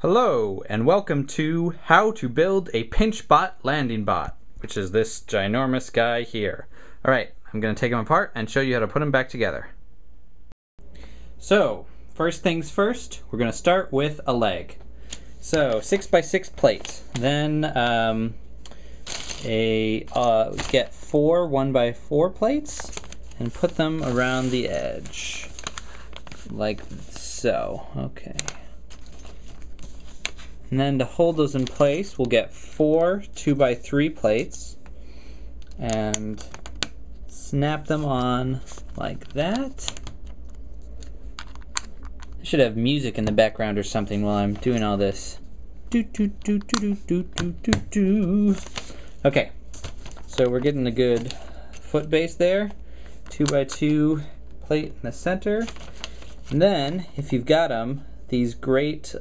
Hello, and welcome to How to Build a Pinchbot Landingbot, which is this ginormous guy here. Alright, I'm going to take him apart and show you how to put him back together. So, first things first, we're going to start with a leg. So, 6x6 plate. Then, get 4 1x4 plates and put them around the edge. Like so. Okay. And then to hold those in place, we'll get 4 2x3 plates and snap them on like that. I should have music in the background or something while I'm doing all this. Okay, so we're getting a good foot base there. 2x2 plate in the center. And then, if you've got them, these great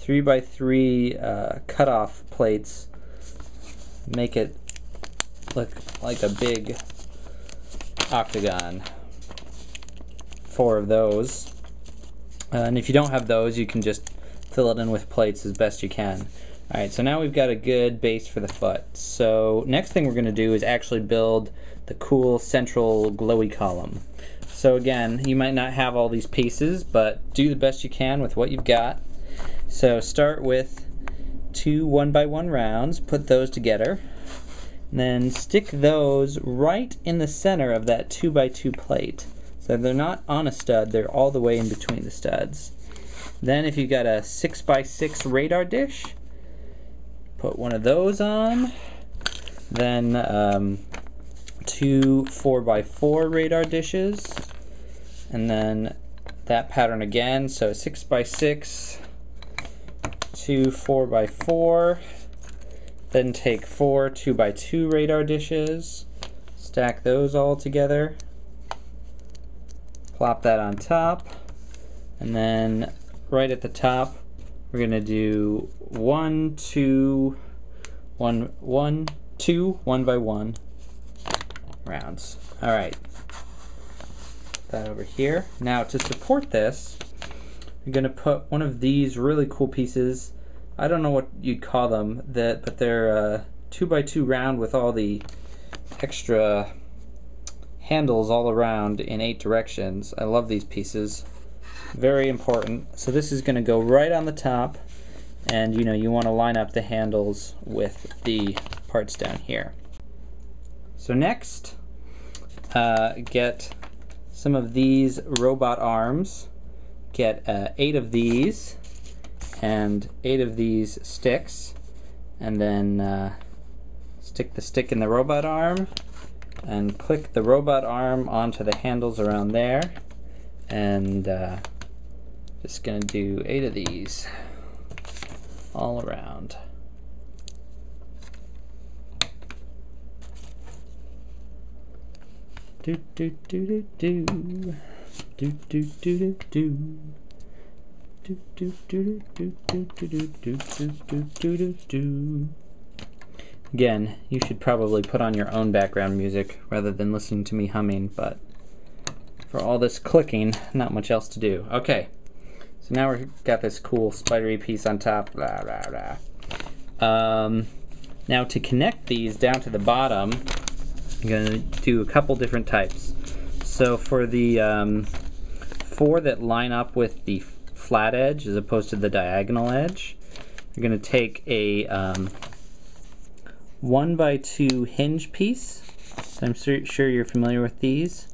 3x3 cutoff plates make it look like a big octagon. 4 of those. And if you don't have those, you can just fill it in with plates as best you can. Alright, so now we've got a good base for the foot. So next thing we're going to do is actually build the cool central glowy column. So again, you might not have all these pieces, but do the best you can with what you've got. So start with 2 1x1 rounds, put those together, and then stick those right in the center of that 2x2 plate. So they're not on a stud, they're all the way in between the studs. Then if you've got a 6x6 radar dish, put one of those on. Then 2 4x4 radar dishes, and then that pattern again, so 6x6, 2 4x4, then take 4 2x2 radar dishes, stack those all together, plop that on top, and then right at the top we're going to do 1 2 1x1 rounds. Alright, that over here. Now to support this, I'm going to put one of these really cool pieces. I don't know what you'd call them, but they're 2x2 round with all the extra handles all around in 8 directions. I love these pieces. Very important. So this is going to go right on the top, and you want to line up the handles with the parts down here. So next, get some of these robot arms. Get 8 of these and 8 of these sticks, and then stick the stick in the robot arm and click the robot arm onto the handles around there, and just gonna do 8 of these all around. Do do do do do do do do do do do do do do do do do do. Again, you should probably put on your own background music rather than listening to me humming, but for all this clicking, not much else to do. Okay, so now we've got this cool spidery piece on top. Blah, blah, blah. Now to connect these down to the bottom, I'm going to do a couple different types. So for the 4 that line up with the flat edge as opposed to the diagonal edge, you're going to take a 1x2 hinge piece. So I'm sure you're familiar with these.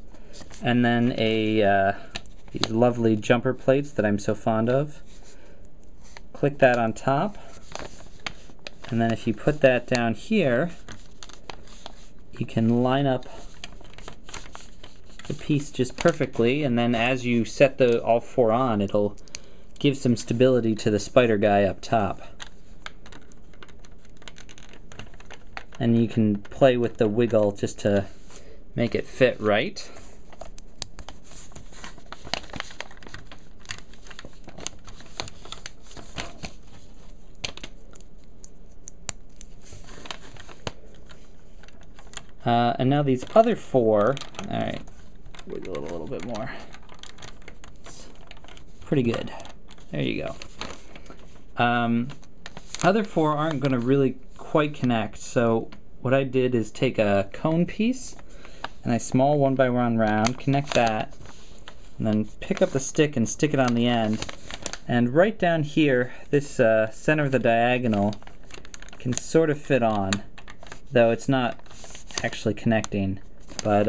And then these lovely jumper plates that I'm so fond of. Click that on top. And then if you put that down here, you can line up the piece just perfectly, and then as you set all 4 on, it'll give some stability to the spider guy up top. And you can play with the wiggle just to make it fit right. And now these other 4, alright, wiggle it a little bit more. Pretty good. There you go. Other 4 aren't going to really quite connect, so what I did is take a cone piece and a small 1x1 round, connect that, and then pick up the stick and stick it on the end. And right down here, this center of the diagonal can sort of fit on, though it's not actually connecting. But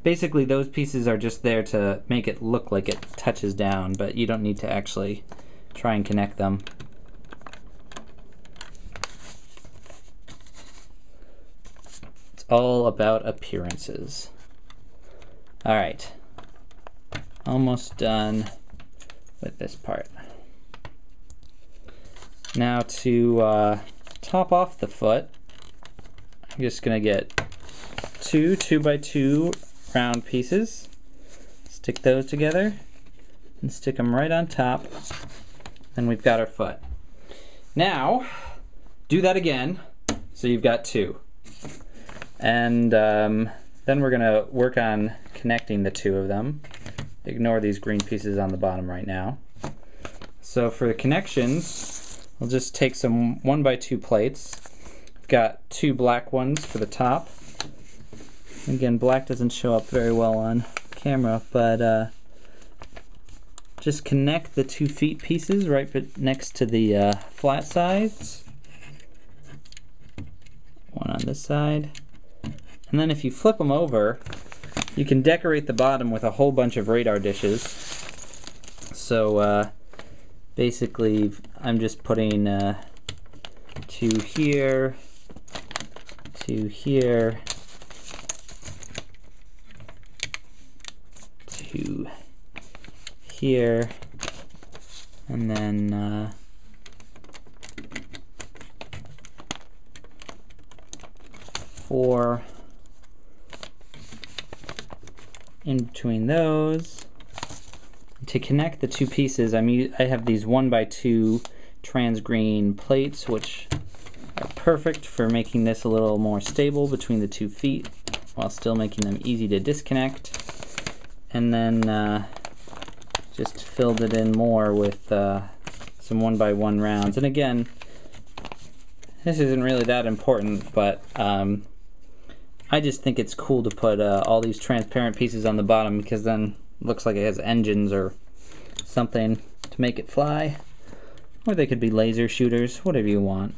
basically those pieces are just there to make it look like it touches down, but you don't need to actually try and connect them. It's all about appearances. Alright, almost done with this part. Now to top off the foot, I'm just going to get 2 2x2 round pieces, stick those together, and stick them right on top, and we've got our foot. Now, do that again, so you've got 2. And then we're going to work on connecting the 2 of them. Ignore these green pieces on the bottom right now. So for the connections, we'll just take some 1x2 plates. I've got 2 black ones for the top. Again, black doesn't show up very well on camera, but just connect the 2 feet pieces right next to the flat sides. One on this side. And then if you flip them over, you can decorate the bottom with a whole bunch of radar dishes. So basically I'm just putting 2 here, 2 here, 2 here, and then 4 in between those. To connect the 2 pieces, I have these 1x2 trans green plates, which are perfect for making this a little more stable between the 2 feet while still making them easy to disconnect. And then just filled it in more with some 1x1 rounds. And again, this isn't really that important, but I just think it's cool to put all these transparent pieces on the bottom, because then it looks like it has engines or something to make it fly. Or they could be laser shooters, whatever you want.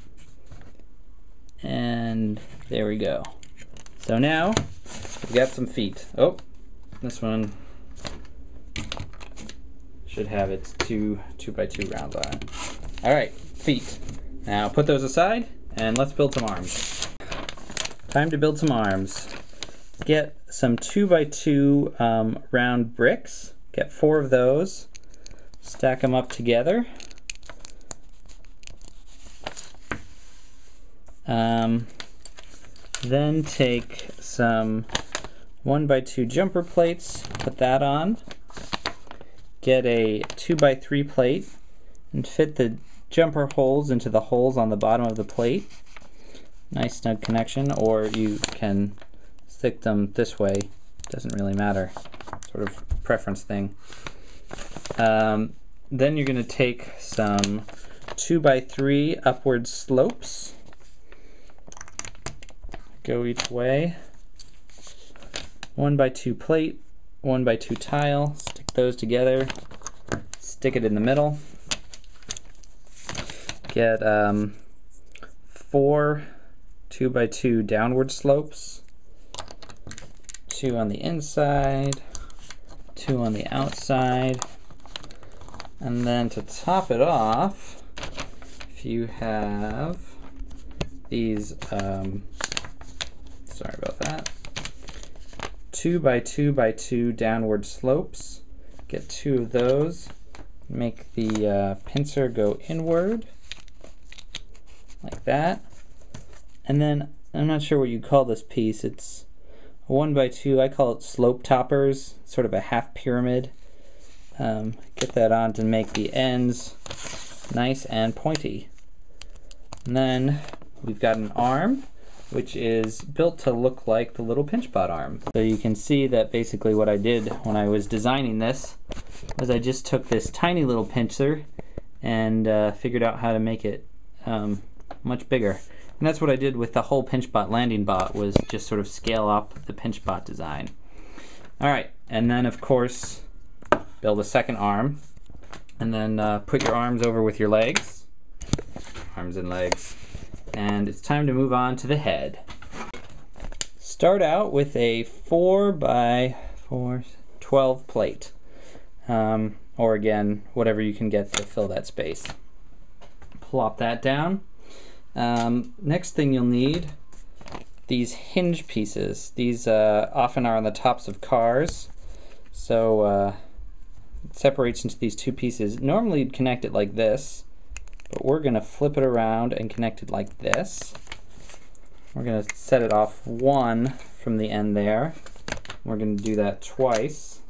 And there we go. So now we've got some feet. Oh, this one should have its 2 2x2 rounds on it. Alright, feet. Now put those aside and let's build some arms. Time to build some arms. Get some 2x2 round bricks. Get 4 of those. Stack them up together. Then take some 1x2 jumper plates, put that on. Get a 2x3 plate and fit the jumper holes into the holes on the bottom of the plate. Nice snug connection, or you can stick them this way, doesn't really matter, sort of preference thing. Then you're going to take some 2x3 upward slopes, go each way, 1x2 plate, 1x2 tile, stick those together, stick it in the middle. Get 4 2x2 downward slopes, 2 on the inside, 2 on the outside, and then to top it off, if you have these, sorry about that, 2x2x2 downward slopes, get 2 of those, make the pincer go inward, like that. And then, I'm not sure what you call this piece, it's a 1x2, I call it slope toppers, sort of a half pyramid. Get that on to make the ends nice and pointy. And then we've got an arm, which is built to look like the little Pinchbot arm. So you can see that basically what I did when I was designing this was I just took this tiny little pincer and figured out how to make it much bigger. And that's what I did with the whole Pinchbot Landingbot, was just sort of scale up the Pinchbot design. Alright, and then of course build a second arm, and then put your arms over with your legs, arms and legs, and it's time to move on to the head. Start out with a 4x4 12 plate, or again, whatever you can get to fill that space. Plop that down. Next thing you'll need, these hinge pieces. These often are on the tops of cars, so it separates into these two pieces. Normally you'd connect it like this, but we're going to flip it around and connect it like this. We're going to set it off one from the end there. We're going to do that twice.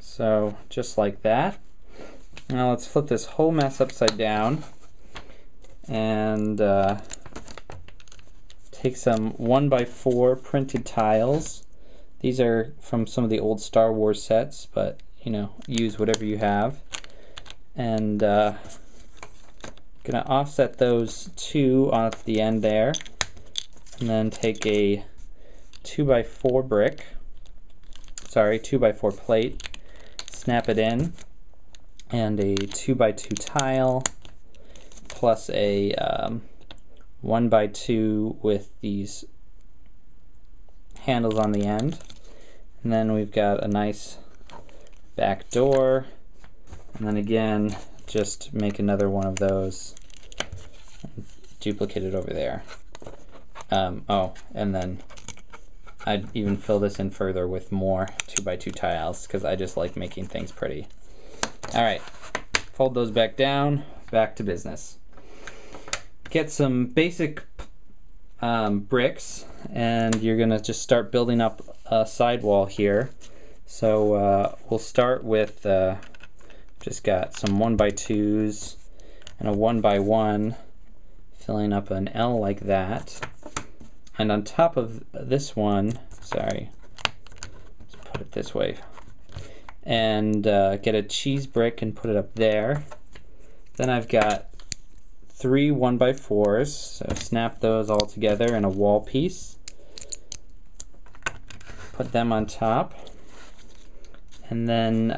So just like that. Now let's flip this whole mess upside down and take some 1x4 printed tiles. These are from some of the old Star Wars sets, but you know, use whatever you have. And gonna offset those two off the end there, and then take a 2x4 brick, sorry, 2x4 plate, snap it in, and a 2x2 tile, plus a 1x2 with these handles on the end. And then we've got a nice back door, and then again just make another one of those, duplicate it over there. Oh, and then I'd even fill this in further with more 2x2 tiles, because I just like making things pretty. Alright, fold those back down, back to business. Get some basic bricks, and you're gonna just start building up a sidewall here. So we'll start with just got some 1x2s and a 1x1, filling up an L like that. And on top of this one, sorry, let's put it this way, and get a cheese brick and put it up there. Then I've got 3 1x4s, so snap those all together in a wall piece. Put them on top. And then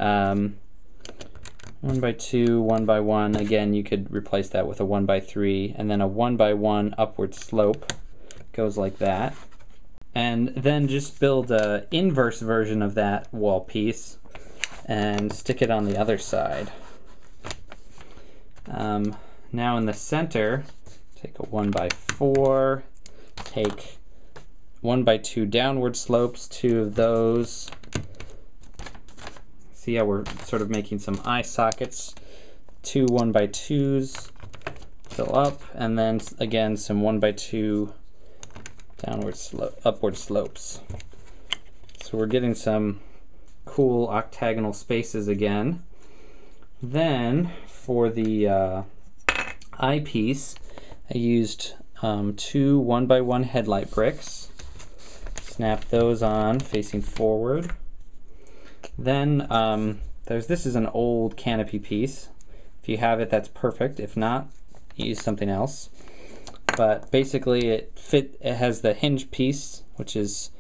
1x2, 1x1, again you could replace that with a 1x3, and then a 1x1 upward slope goes like that. And then just build an inverse version of that wall piece and stick it on the other side. Now in the center, take a 1x4, take 1x2 downward slopes, 2 of those. See how we're sort of making some eye sockets. 2 1x2s fill up, and then again some 1x2 upward slopes. So we're getting some cool octagonal spaces again. Then for the eyepiece, I used 2 1x1 headlight bricks. Snap those on facing forward. Then this is an old canopy piece. If you have it, that's perfect. If not, use something else. But basically it has the hinge piece, which is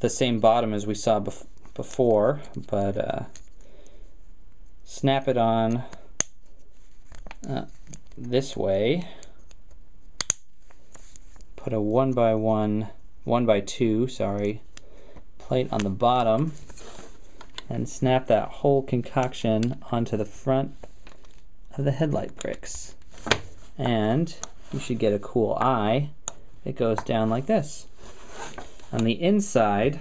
the same bottom as we saw before, but snap it on this way. Put a 1x2, sorry, plate on the bottom, and snap that whole concoction onto the front of the headlight bricks. And you should get a cool eye. It goes down like this. On the inside,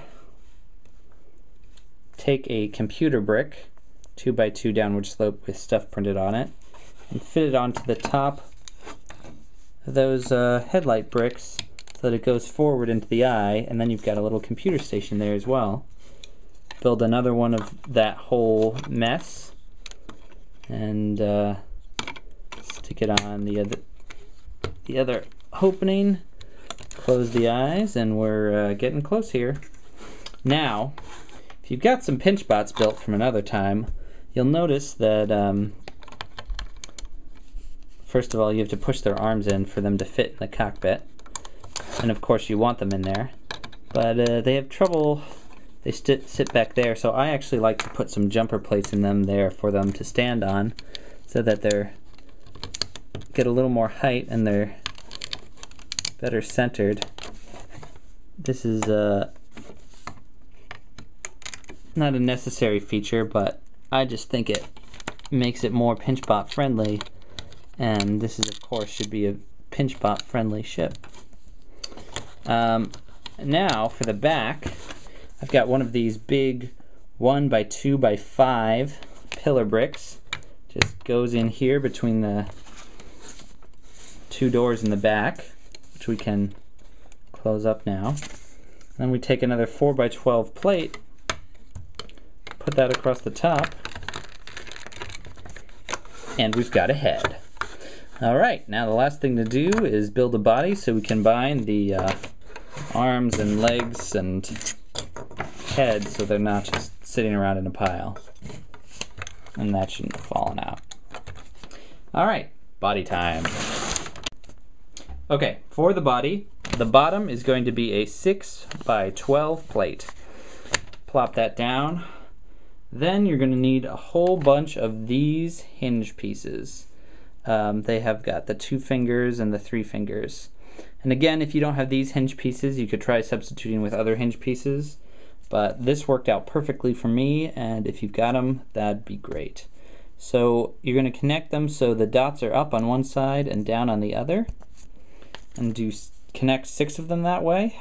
take a computer brick, 2x2 downward slope with stuff printed on it, and fit it onto the top of those headlight bricks so that it goes forward into the eye, and then you've got a little computer station there as well. Build another one of that whole mess, and stick it on the other opening, close the eyes, and we're getting close here. Now, if you've got some Pinchbots built from another time, you'll notice that first of all, you have to push their arms in for them to fit in the cockpit. And of course you want them in there. But they have trouble, they sit back there, so I actually like to put some jumper plates in them there for them to stand on, so that they're get a little more height and they're better centered. This is not a necessary feature, but I just think it makes it more Pinchbot friendly, and this is of course should be a Pinchbot friendly ship. Now for the back, I've got one of these big 1x2x5 pillar bricks. Just goes in here between the two doors in the back, which we can close up now. Then we take another 4x12 plate, put that across the top, and we've got a head. Alright, now the last thing to do is build a body so we can bind the arms and legs and head so they're not just sitting around in a pile. And that shouldn't have fallen out. Alright, body time. Okay, for the body, the bottom is going to be a 6x12 plate. Plop that down. Then you're going to need a whole bunch of these hinge pieces. They have got the 2 fingers and the 3 fingers. And again, if you don't have these hinge pieces, you could try substituting with other hinge pieces. But this worked out perfectly for me, and if you've got them, that'd be great. So you're going to connect them so the dots are up on one side and down on the other. And connect 6 of them that way.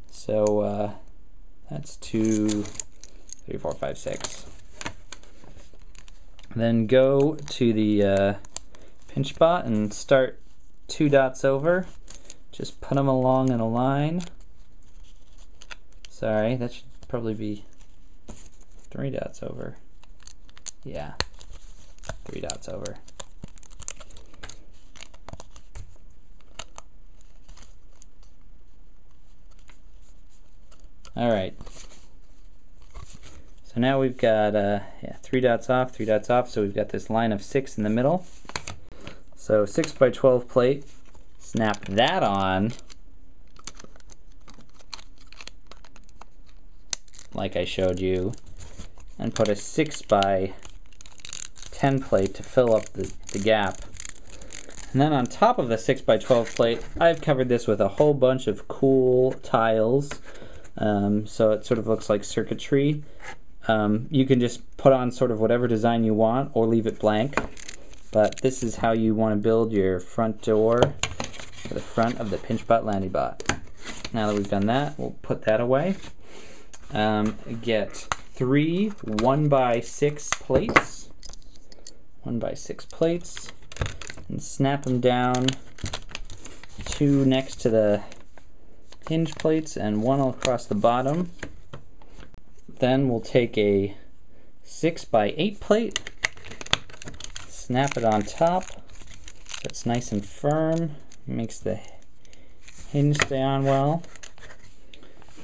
So that's 2, 3, 4, 5, 6. Then go to the Pinchbot and start 2 dots over. Just put them along in a line. Sorry, that should probably be 3 dots over. Yeah, 3 dots over. Alright. So now we've got 3 dots off, 3 dots off, so we've got this line of 6 in the middle. So 6x12 plate, snap that on like I showed you, and put a 6x10 plate to fill up the gap. And then on top of the 6x12 plate, I've covered this with a whole bunch of cool tiles, so it sort of looks like circuitry. You can just put on sort of whatever design you want or leave it blank, but this is how you want to build your front door for the front of the Pinchbot Landingbot. Now that we've done that, we'll put that away. Get 3 1x6 plates, 1x6 plates, and snap them down, 2 next to the hinge plates and 1 across the bottom. Then we'll take a 6x8 plate, snap it on top so it's nice and firm, makes the hinge stay on well.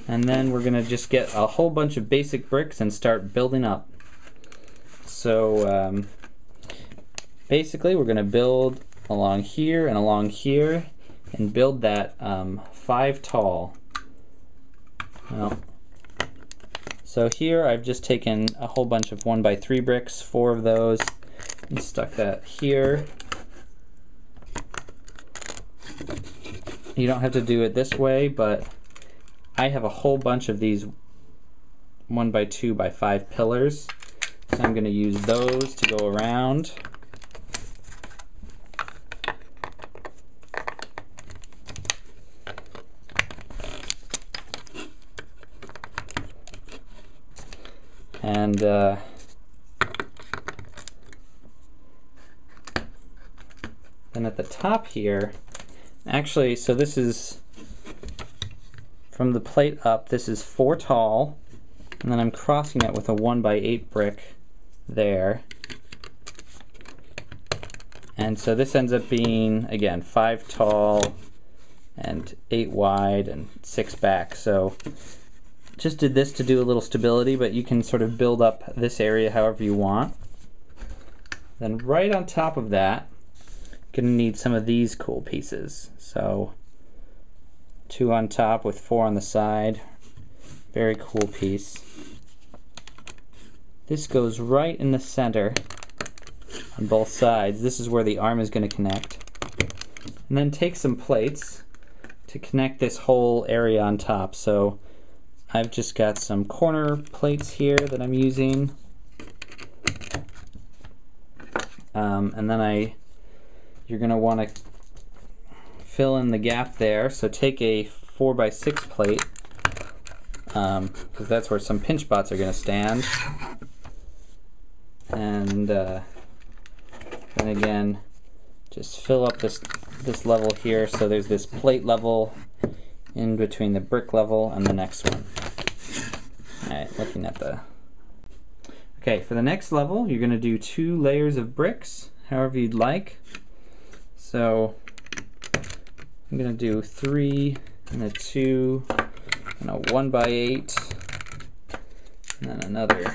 And then we're going to just get a whole bunch of basic bricks and start building up. So basically we're going to build along here and build that 5 tall. Well, so here I've just taken a whole bunch of 1x3 bricks, 4 of those, and stuck that here. You don't have to do it this way, but I have a whole bunch of these 1x2x5 pillars, so I'm going to use those to go around. And then at the top here, actually, so this is from the plate up, this is 4 tall, and then I'm crossing it with a 1x8 brick there. And so this ends up being, again, 5 tall and 8 wide and 6 back. So just did this to do a little stability, but you can sort of build up this area however you want. Then right on top of that, you're gonna need some of these cool pieces. So 2 on top with 4 on the side. Very cool piece. This goes right in the center on both sides. This is where the arm is going to connect. And then take some plates to connect this whole area on top. So I've just got some corner plates here that I'm using. And then you're going to want to fill in the gap there. So take a 4x6 plate, because that's where some Pinchbots are going to stand. And then again, just fill up this level here, so there's this plate level in between the brick level and the next one. Alright, looking at the... Okay, for the next level, you're going to do 2 layers of bricks, however you'd like. So I'm going to do 3 and a 2 and a 1x8, and then another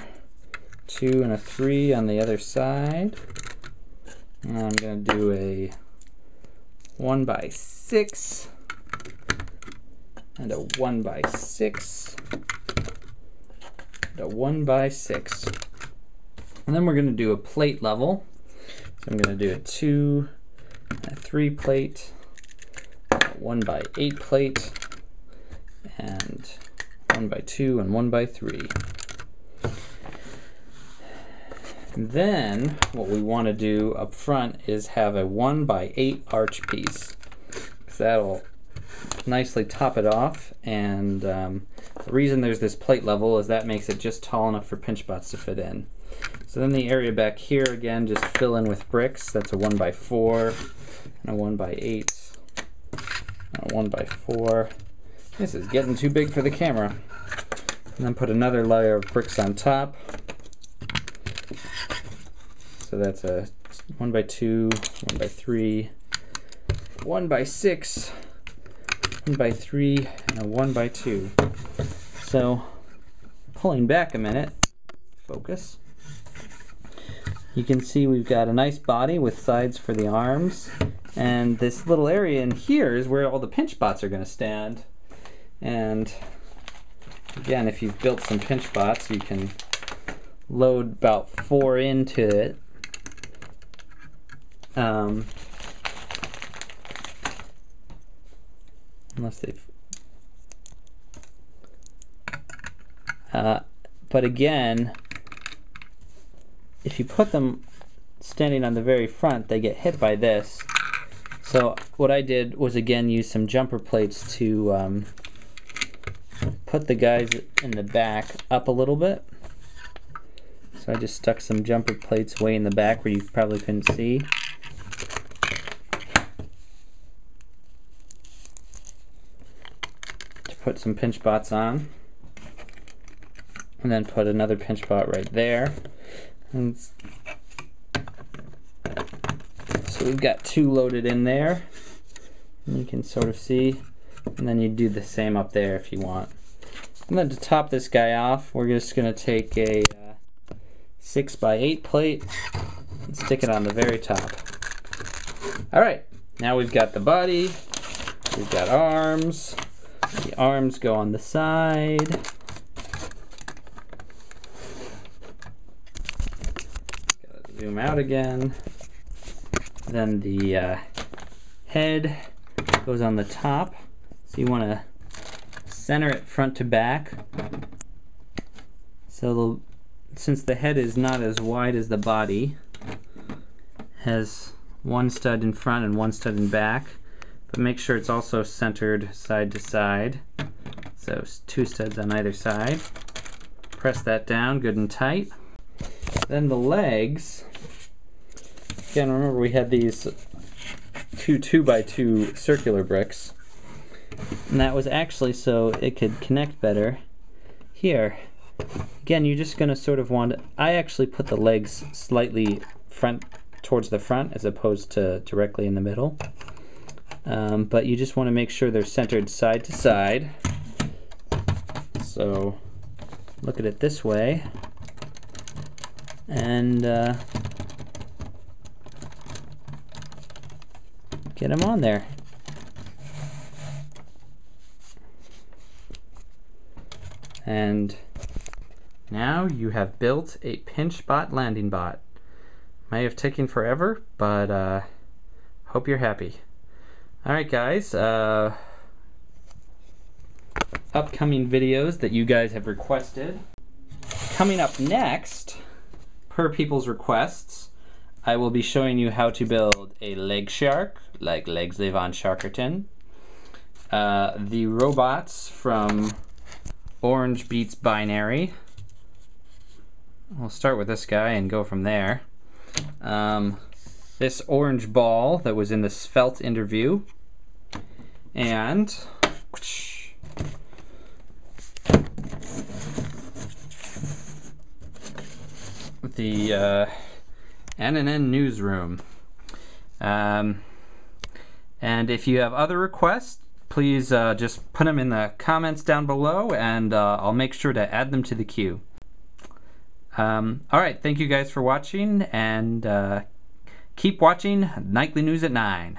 2 and a 3 on the other side. And I'm going to do a 1x6 and a 1x6 and a 1x6. And then we're going to do a plate level. So I'm going to do a 2 and a 3 plate, a 1x8 plate, and 1x2 and 1x3. Then what we want to do up front is have a 1x8 arch piece, because that'll nicely top it off. And the reason there's this plate level is that makes it just tall enough for Pinchbots to fit in. So then the area back here, again, just fill in with bricks. That's a 1x4 and a 1x8 and a 1x4. This is getting too big for the camera. And then put another layer of bricks on top. So that's a 1x2, 1x3, 1x6, 1x3, and a 1x2. So, pulling back a minute, focus, you can see we've got a nice body with sides for the arms, and this little area in here is where all the Pinchbots are going to stand. And again, if you've built some Pinchbots, you can load about 4 into it. Unless they've... but again, if you put them standing on the very front, they get hit by this. So what I did was again use some jumper plates to put the guys in the back up a little bit. So I just stuck some jumper plates way in the back where you probably couldn't see. To put some Pinchbots on. And then put another Pinchbot right there. And so we've got 2 loaded in there. And you can sort of see. And then you do the same up there if you want. And then to top this guy off, we're just going to take a 6x8 plate and stick it on the very top. Alright, now we've got the body, we've got arms, the arms go on the side. Gotta zoom out again. Then the head goes on the top, so you want to center it front to back. So since the head is not as wide as the body, has 1 stud in front and 1 stud in back, but make sure it's also centered side to side. So 2 studs on either side. Press that down good and tight. Then the legs, again, remember we had these 2 2x2 circular bricks, and that was actually so it could connect better here. Again, you're just going to sort of want to, I actually put the legs slightly towards the front as opposed to directly in the middle. But you just want to make sure they're centered side to side. So So look at it this way, and get them on there. And now you have built a Pinchbot landing bot. May have taken forever, but hope you're happy. Alright guys, upcoming videos that you guys have requested. Coming up next, per people's requests, I will be showing you how to build a leg shark, like Legs Live on Sharkerton. The robots from Orange Beats Binary. We'll start with this guy and go from there. This orange ball that was in the Svelte interview. And the NNN newsroom. And if you have other requests, please just put them in the comments down below, and I'll make sure to add them to the queue. Alright, thank you guys for watching, and keep watching Nightly News at 9.